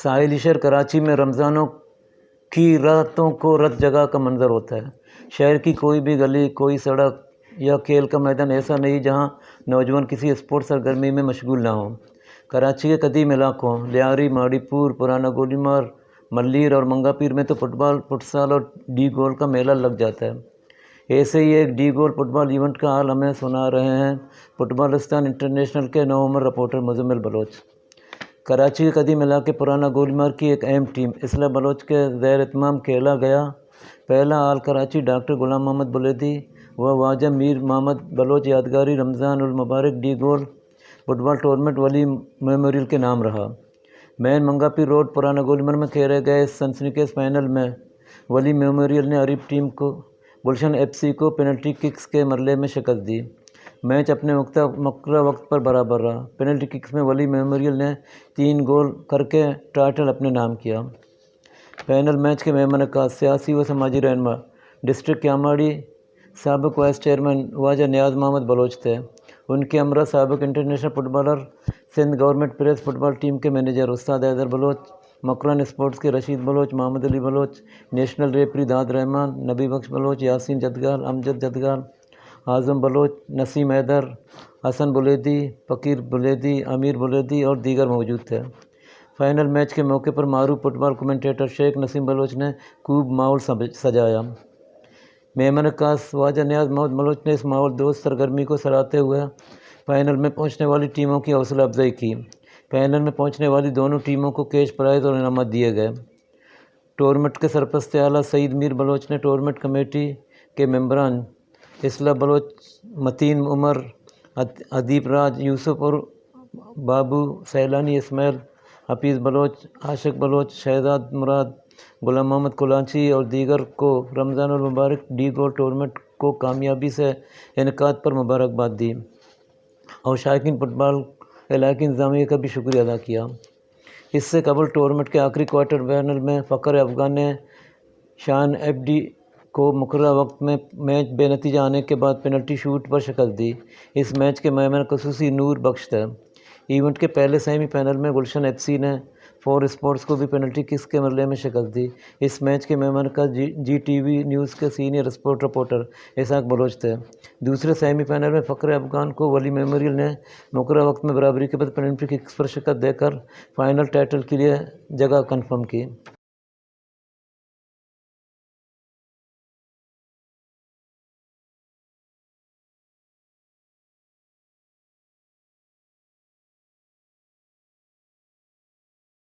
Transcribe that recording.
ساحلی شہر کراچی میں رمضانوں کی راتوں کو رت جگہ کا منظر ہوتا ہے۔ شہر کی کوئی بھی گلی، کوئی سڑک یا کھیل کا میدان ایسا نہیں جہاں نوجوان کسی اسپورٹ سرگرمی میں مشغول نہ ہوں۔ کراچی کے قدیم علاقوں لیاری، ماڑی پور، پرانا گولیمار، ملیر اور منگا پیر میں تو فٹ بال، فٹ سال اور ڈی گول کا میلہ لگ جاتا ہے۔ ایسے ہی ایک ڈی گول فٹ بال ایونٹ کا حال ہمیں سنا رہے ہیں فٹ بالستان انٹرنیشنل کے نوعمر رپورٹر مزمل بلوچ۔ کراچی کے قدیم علاقے پرانا گولیمار کی ایک اہم ٹیم اصلاح بلوچ کے زیر اہتمام کھیلا گیا پہلا آل کراچی ڈاکٹر غلام محمد بلیدی و واجہ میر محمد بلوچ یادگاری رمضان المبارک ڈی گول فٹ بال ٹورنامنٹ ولی میموریل کے نام رہا۔ مین منگا پیر روڈ پرانا گولیمار میں کھیلے گئے اس سنسنیخیز فائنل میں ولی میموریل نے عریب ٹیم کو گلشن ایف سی کو پینلٹی ککس کے مرحلے میں شکست دی۔ میچ اپنے مقررہ وقت پر برابر رہا۔ پینلٹی ککس میں ولی میموریل نے 3 گول کر کے ٹائٹل اپنے نام کیا۔ فائنل میچ کے مہمان خاص سیاسی و سماجی رہنما ڈسٹرکٹ کیاماڑی سابق وائس چیئرمین واجہ نیاز محمد بلوچ تھے۔ ان کے ہمراہ سابق international footballer, Sindh government press football team کے مینیجر استاد حیدر بلوچ، مکران اسپورٹس کے رشید بلوچ، محمد علی بلوچ، نیشنل ریفری داد رحمان، نبی بخش بلوچ، یاسین جدگال، امجد جدگال، اعظم بلوچ، نسیم حیدر، حسن بلیدی، فقیر بلیدی، امیر بلیدی اور دیگر موجود تھے۔ فائنل میچ کے موقع پر معروف فٹ بال کمنٹیٹر شیخ نسیم بلوچ نے خوب ماحول سجایا۔ مہمان خاص واجہ نیاز محمد بلوچ نے اس ماحول دوست سرگرمی کو سراہتے ہوئے فائنل میں پہنچنے والی ٹیموں کی حوصلہ افزائی کی۔ فائنل میں پہنچنے والی دونوں ٹیموں کو کیش پرائز اور انعامات دیے گئے۔ ٹورنامنٹ کے سرپرست اعلیٰ سعید میر بلوچ نے ٹورنامنٹ کمیٹی کے ممبران اصلاح بلوچ، متین عمر، ادیپ راج یوسف اور بابو سیلانی اسماعیل، حفیظ بلوچ، عاشق بلوچ، شہزاد مراد، غلام محمد کلانچی اور دیگر کو رمضان المبارک ڈی گول ٹورنامنٹ کو کامیابی سے انعقاد پر مبارکباد دی اور شائقین فٹ بال علاقائی انتظامیہ کا بھی شکریہ ادا کیا۔ اس سے قبل ٹورنامنٹ کے آخری کوارٹر فائنل میں فخر افغان نے شان ایف ڈی کو مقررہ وقت میں میچ بے نتیجہ آنے کے بعد پینلٹی شوٹ پر شکست دی۔ اس میچ کے مہمان خصوصی نور بخش تھے۔ ایونٹ کے پہلے سیمی فائنل میں گلشن ایف سی نے فور اسپورٹس کو بھی پینلٹی ککس کے مرحلے میں شکست دی۔ اس میچ کے مہمان کا جی ٹی وی نیوز کے سینئر اسپورٹ رپورٹر اسحاق بلوچ تھے۔ دوسرے سیمی فائنل میں فخر افغان کو ولی میموریل نے مقررہ وقت میں برابری کے بعد پینلٹی ککس پر شکست دے کر فائنل ٹائٹل کے لیے جگہ کنفرم کی۔